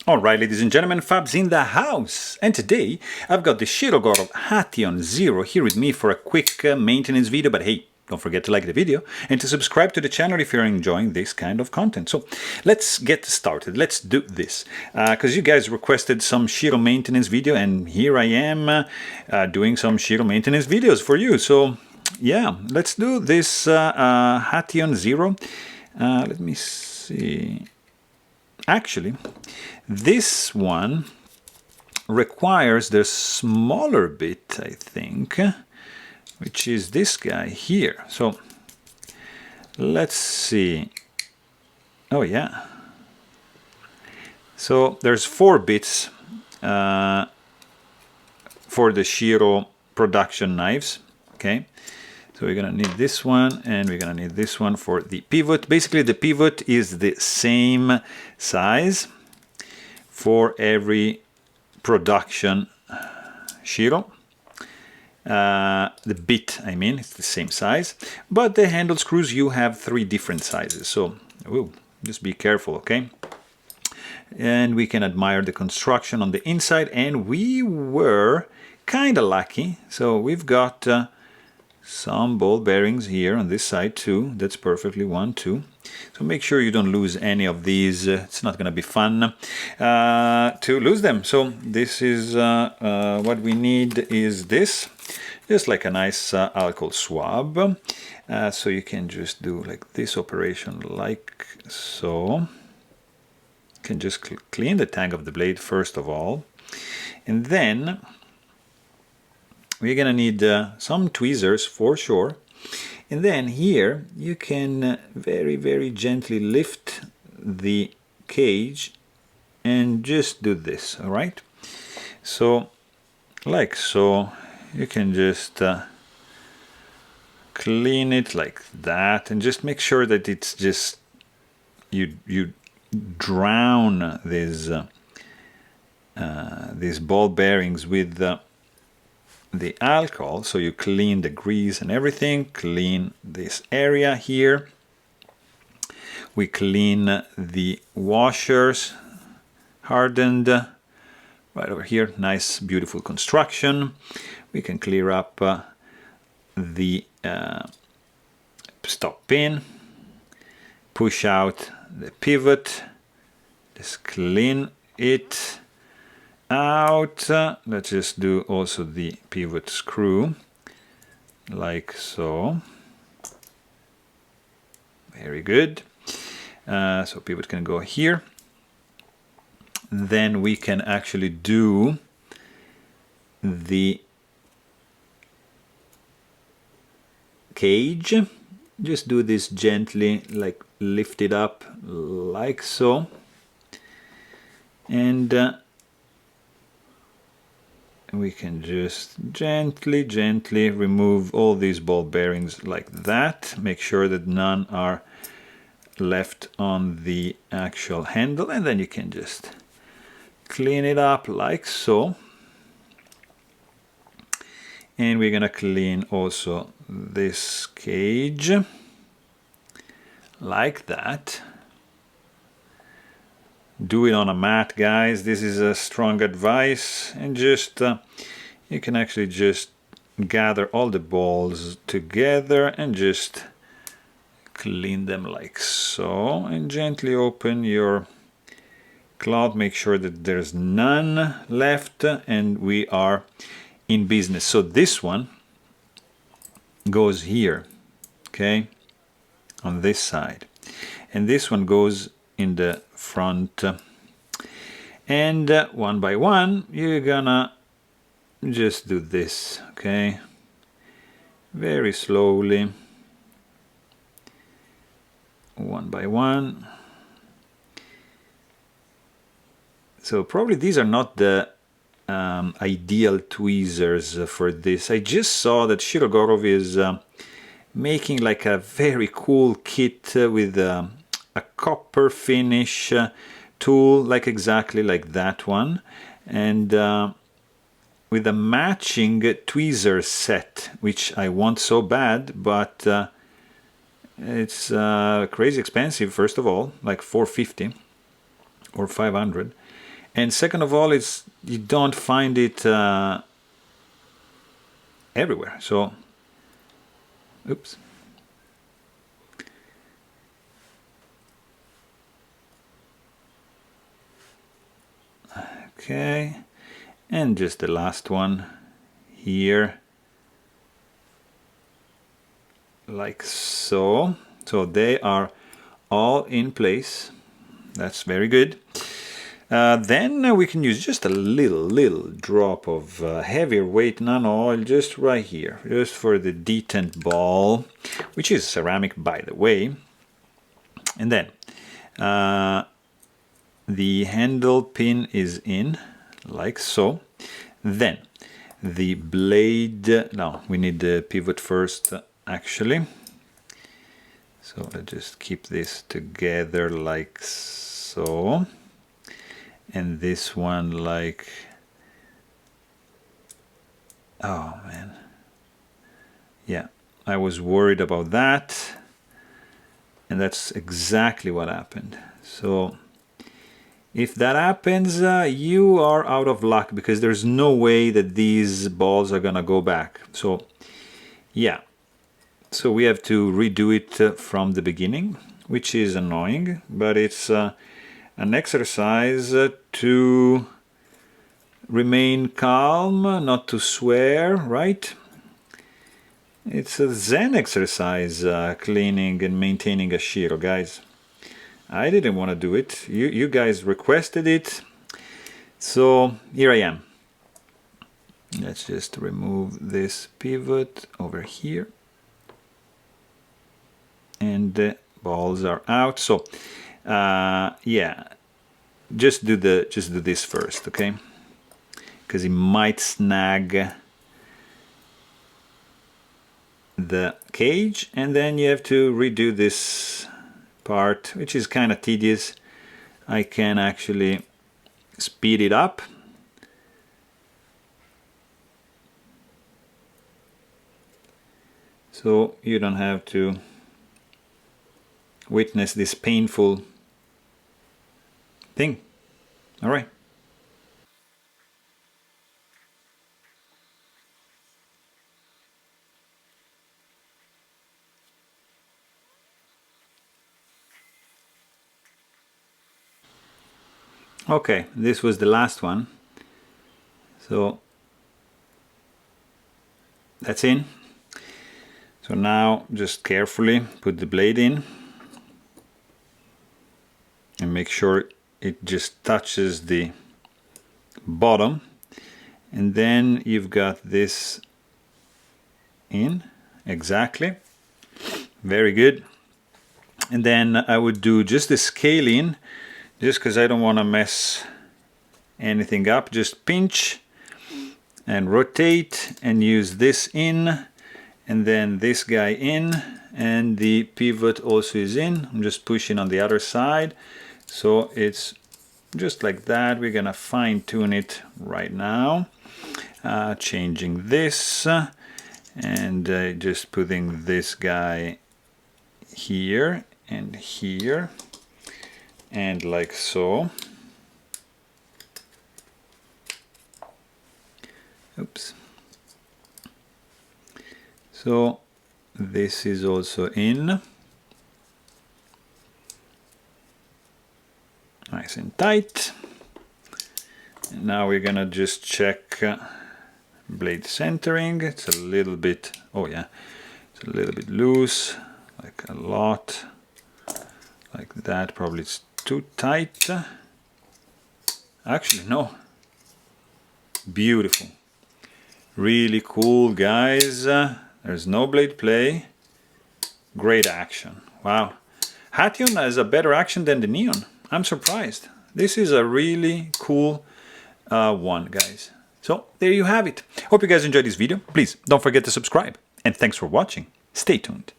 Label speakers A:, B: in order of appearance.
A: Alright, ladies and gentlemen, Fab's in the house! And today I've got the Shirogorov Hation Zero here with me for a quick maintenance video, but hey, don't forget to like the video and to subscribe to the channel if you're enjoying this kind of content. So let's get started, let's do this. Because you guys requested some Shiro maintenance video, and here I am doing some Shiro maintenance videos for you. So yeah, let's do this Hation Zero. Let me see. Actually, this one requires the smaller bit, I think, which is this guy here. So let's see. Oh yeah. So there's 4 bits for the Shiro production knives. Okay. So we're gonna need this one, and we're gonna need this one for the pivot. Basically, the pivot is the same size for every production Shiro. The bit, I mean, it's the same size, but the handle screws, you have 3 different sizes. So, just be careful, okay? And we can admire the construction on the inside, and we were kind of lucky. So we've got some ball bearings here on this side too. That's perfectly 1, 2. So make sure you don't lose any of these. It's not going to be fun to lose them. So this is what we need is this, just like a nice alcohol swab. So you can just do like this operation like so. You can just clean the tang of the blade first of all, and then we're gonna need some tweezers for sure. And then here you can very gently lift the cage and just do this, all right? So like so, you can just clean it like that, and just make sure that it's just you drown these ball bearings with the alcohol. So you clean the grease and everything, clean this area here. We clean the washers, hardened, right over here. Nice, beautiful construction. We can clear up the stop pin, push out the pivot, just clean it out. Let's just do also the pivot screw like so. Very good. So pivot can go here. Then we can actually do the cage. Just do this gently, like lift it up like so, and we can just gently remove all these ball bearings like that. Make sure that none are left on the actual handle, and then you can just clean it up like so. And we're gonna clean also this cage like that. Do it on a mat, guys. This is a strong advice. And just you can actually just gather all the balls together and just clean them like so, and gently open your cloth. Make sure that there's none left, and we are in business. So this one goes here, okay, on this side, and this one goes in the front, and one by one you're gonna just do this, okay, very slowly, one by one. So probably these are not the ideal tweezers for this. I just saw that Shirogorov is making like a very cool kit with a copper finish tool, like exactly like that one, and with a matching tweezer set, which I want so bad, but it's crazy expensive, first of all, like $450 or $500. And second of all, you don't find it everywhere. So, oops. Okay, and just the last one here, like so. So they are all in place. That's very good. Then we can use just a little drop of heavier weight nano oil just right here, just for the detent ball, which is ceramic, by the way. And then the handle pin is in, like so. Then the blade, no, we need the pivot first, actually. So let's just keep this together like so. And this one like, oh man. Yeah, I was worried about that. And that's exactly what happened. So if that happens, you are out of luck, because there's no way that these balls are gonna go back. So yeah, so we have to redo it from the beginning, which is annoying, but it's an exercise to remain calm, not to swear, right? It's a Zen exercise, cleaning and maintaining a Shiro, guys. I didn't want to do it. You guys requested it. So here I am. Let's just remove this pivot over here. And the balls are out. So yeah, just do this first, okay? Because it might snag the cage, and then you have to redo this part, which is kind of tedious. I can actually speed it up. So you don't have to witness this painful thing. All right. Okay, this was the last one. So that's in. So now just carefully put the blade in and make sure it just touches the bottom, and then you've got this in exactly. Very good. And then I would do just the scale in, just because I don't want to mess anything up. Just pinch and rotate and use this in, and then this guy in, and the pivot also is in. I'm just pushing on the other side, so it's just like that. We're gonna fine-tune it right now, changing this and just putting this guy here and here and like so. Oops. So this is also in, nice and tight. And now we're gonna just check blade centering. It's a little bit, oh yeah, it's a little bit loose, like a lot, like that. Probably it's too tight. Actually, no. Beautiful. Really cool, guys. There's no blade play. Great action. Wow. Hation has a better action than the Neon. I'm surprised. This is a really cool one, guys. So there you have it. Hope you guys enjoyed this video. Please don't forget to subscribe. And thanks for watching. Stay tuned.